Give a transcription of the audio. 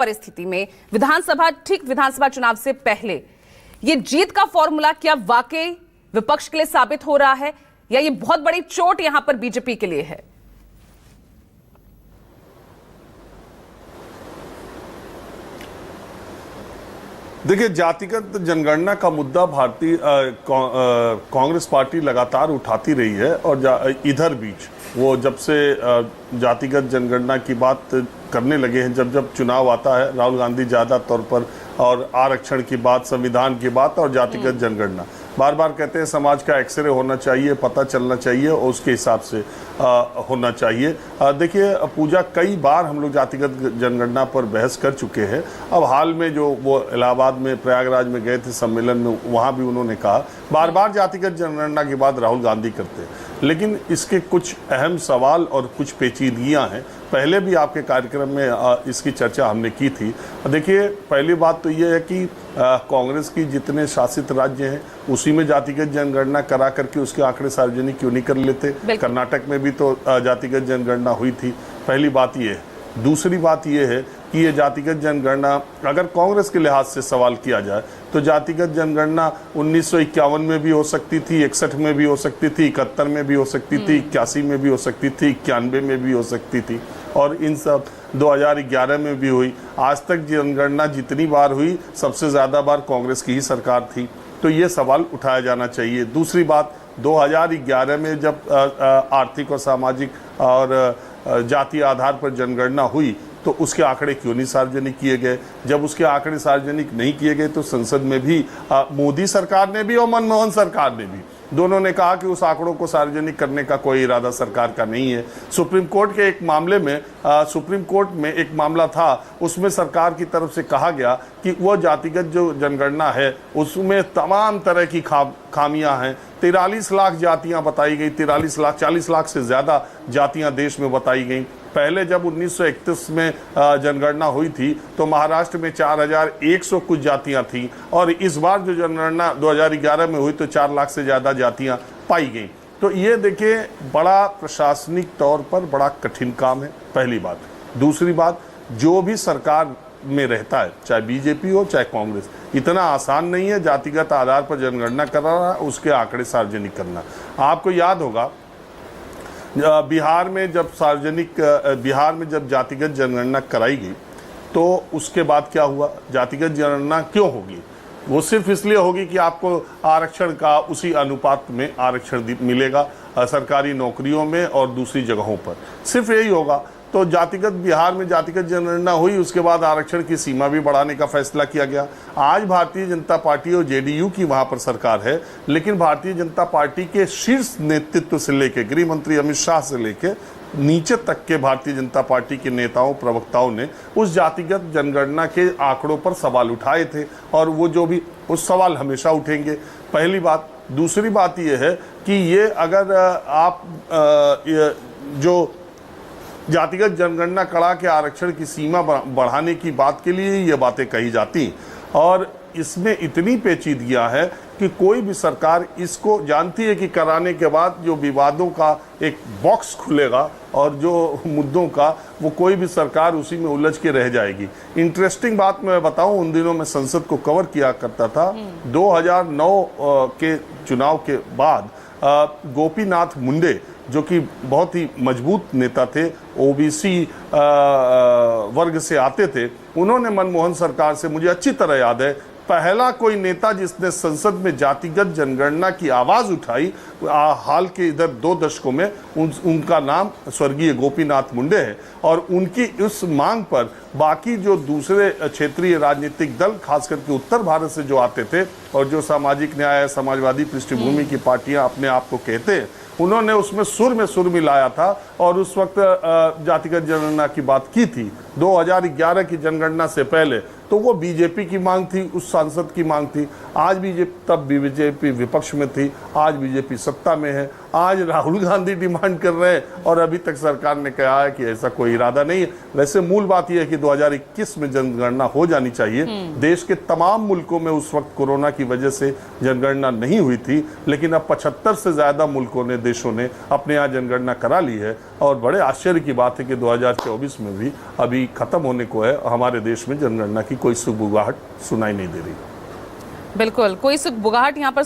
परिस्थिति में विधानसभा चुनाव से पहले ये जीत का फॉर्मूला क्या वाकई विपक्ष के लिए साबित हो रहा है या ये बहुत बड़ी चोट यहां पर बीजेपी के लिए है? देखिए, जातिगत जनगणना का मुद्दा भारतीय कांग्रेस पार्टी लगातार उठाती रही है और इधर बीच वो जब से जातिगत जनगणना की बात करने लगे हैं, जब चुनाव आता है, राहुल गांधी ज़्यादा तौर पर और आरक्षण की बात, संविधान की बात और जातिगत जनगणना बार बार कहते हैं समाज का एक्सरे होना चाहिए, पता चलना चाहिए और उसके हिसाब से होना चाहिए। देखिए पूजा, कई बार हम लोग जातिगत जनगणना पर बहस कर चुके हैं। अब हाल में जो वो इलाहाबाद में, प्रयागराज में गए थे सम्मेलन में, वहाँ भी उन्होंने कहा बार बार जातिगत जनगणना की बात राहुल गांधी करते हैं, लेकिन इसके कुछ अहम सवाल और कुछ पेचीदगियाँ हैं। पहले भी आपके कार्यक्रम में इसकी चर्चा हमने की थी। देखिए, पहली बात तो ये है कि कांग्रेस की जितने शासित राज्य हैं उसी में जातिगत जनगणना करा करके उसके आंकड़े सार्वजनिक क्यों नहीं कर लेते? कर्नाटक में भी तो जातिगत जनगणना हुई थी। पहली बात ये है। दूसरी बात ये है कि ये जातिगत जनगणना अगर कांग्रेस के लिहाज से सवाल किया जाए तो जातिगत जनगणना 1951 में भी हो सकती थी, 61 में भी हो सकती थी, 71 में भी हो सकती थी, 81 में भी हो सकती थी, 91 में भी हो सकती थी और इन सब 2011 में भी हुई। आज तक जनगणना जितनी बार हुई सबसे ज़्यादा बार कांग्रेस की ही सरकार थी, तो ये सवाल उठाया जाना चाहिए। दूसरी बात, 2011 में जब आर्थिक और सामाजिक और जातीय आधार पर जनगणना हुई तो उसके आंकड़े क्यों नहीं सार्वजनिक किए गए? जब उसके आंकड़े सार्वजनिक नहीं किए गए तो संसद में भी मोदी सरकार ने भी और मनमोहन सरकार ने भी, दोनों ने कहा कि उस आंकड़ों को सार्वजनिक करने का कोई इरादा सरकार का नहीं है। सुप्रीम कोर्ट के एक मामले में सुप्रीम कोर्ट में एक मामला था, उसमें सरकार की तरफ से कहा गया कि वो जातिगत जो जनगणना है उसमें तमाम तरह की खामियां हैं। 43 लाख जातियां बताई गई, 43 लाख, 40 लाख से ज़्यादा जातियां देश में बताई गई। पहले जब 1931 में जनगणना हुई थी तो महाराष्ट्र में 4100 कुछ जातियां थीं और इस बार जो जनगणना 2011 में हुई तो 4 लाख से ज़्यादा जातियां पाई गई। तो ये देखिए, बड़ा प्रशासनिक तौर पर बड़ा कठिन काम है, पहली बात। दूसरी बात, जो भी सरकार में रहता है, चाहे बीजेपी हो चाहे कांग्रेस, इतना आसान नहीं है जातिगत आधार पर जनगणना कराना, उसके आंकड़े सार्वजनिक करना। आपको याद होगा बिहार में जब जातिगत जनगणना कराई गई तो उसके बाद क्या हुआ? जातिगत जनगणना क्यों होगी? वो सिर्फ इसलिए होगी कि आपको आरक्षण का उसी अनुपात में आरक्षण मिलेगा सरकारी नौकरियों में और दूसरी जगहों पर, सिर्फ यही होगा। तो बिहार में जातिगत जनगणना हुई, उसके बाद आरक्षण की सीमा भी बढ़ाने का फैसला किया गया। आज भारतीय जनता पार्टी और जेडीयू की वहां पर सरकार है, लेकिन भारतीय जनता पार्टी के शीर्ष नेतृत्व से लेकर गृह मंत्री अमित शाह से लेकर नीचे तक के भारतीय जनता पार्टी के नेताओं, प्रवक्ताओं ने उस जातिगत जनगणना के आंकड़ों पर सवाल उठाए थे और वो जो भी उस सवाल हमेशा उठेंगे, पहली बात। दूसरी बात यह है कि ये अगर आप जो जातिगत जनगणना करा के आरक्षण की सीमा बढ़ाने की बात के लिए ये बातें कही जाती और इसमें इतनी पेचीदगियां है कि कोई भी सरकार इसको जानती है कि कराने के बाद जो विवादों का एक बॉक्स खुलेगा और जो मुद्दों का, वो कोई भी सरकार उसी में उलझ के रह जाएगी। इंटरेस्टिंग बात मैं बताऊं, उन दिनों मैं संसद को कवर किया करता था। 2009 के चुनाव के बाद गोपीनाथ मुंडे, जो कि बहुत ही मजबूत नेता थे, ओबीसी वर्ग से आते थे, उन्होंने मनमोहन सरकार से, मुझे अच्छी तरह याद है, पहला कोई नेता जिसने संसद में जातिगत जनगणना की आवाज़ उठाई हाल के इधर 2 दशकों में, उनका नाम स्वर्गीय गोपीनाथ मुंडे है। और उनकी उस मांग पर बाकी जो दूसरे क्षेत्रीय राजनीतिक दल, खास करके उत्तर भारत से जो आते थे और जो सामाजिक न्याय, समाजवादी पृष्ठभूमि की पार्टियां अपने आप को कहते हैं, उन्होंने उसमें सुर मिलाया था और उस वक्त जातिगत जनगणना की बात की थी 2011 की जनगणना से पहले। तो वो बीजेपी की मांग थी, उस सांसद की मांग थी। आज तब बीजेपी विपक्ष में थी, आज बीजेपी सत्ता में है आज राहुल गांधी डिमांड कर रहे हैं और अभी तक सरकार ने कहा है कि ऐसा कोई इरादा नहीं है। वैसे मूल बात यह है कि 2021 में जनगणना हो जानी चाहिए। देश के तमाम मुल्कों में उस वक्त कोरोना की वजह से जनगणना नहीं हुई थी, लेकिन अब 75 से ज्यादा मुल्कों ने, देशों ने अपने यहाँ जनगणना करा ली है। और बड़े आश्चर्य की बात है कि 2024 में भी अभी खत्म होने को है, हमारे देश में जनगणना की कोई सुगबुगाहट सुनाई नहीं दे रही। बिल्कुल, कोई सुगबुगाहट यहाँ पर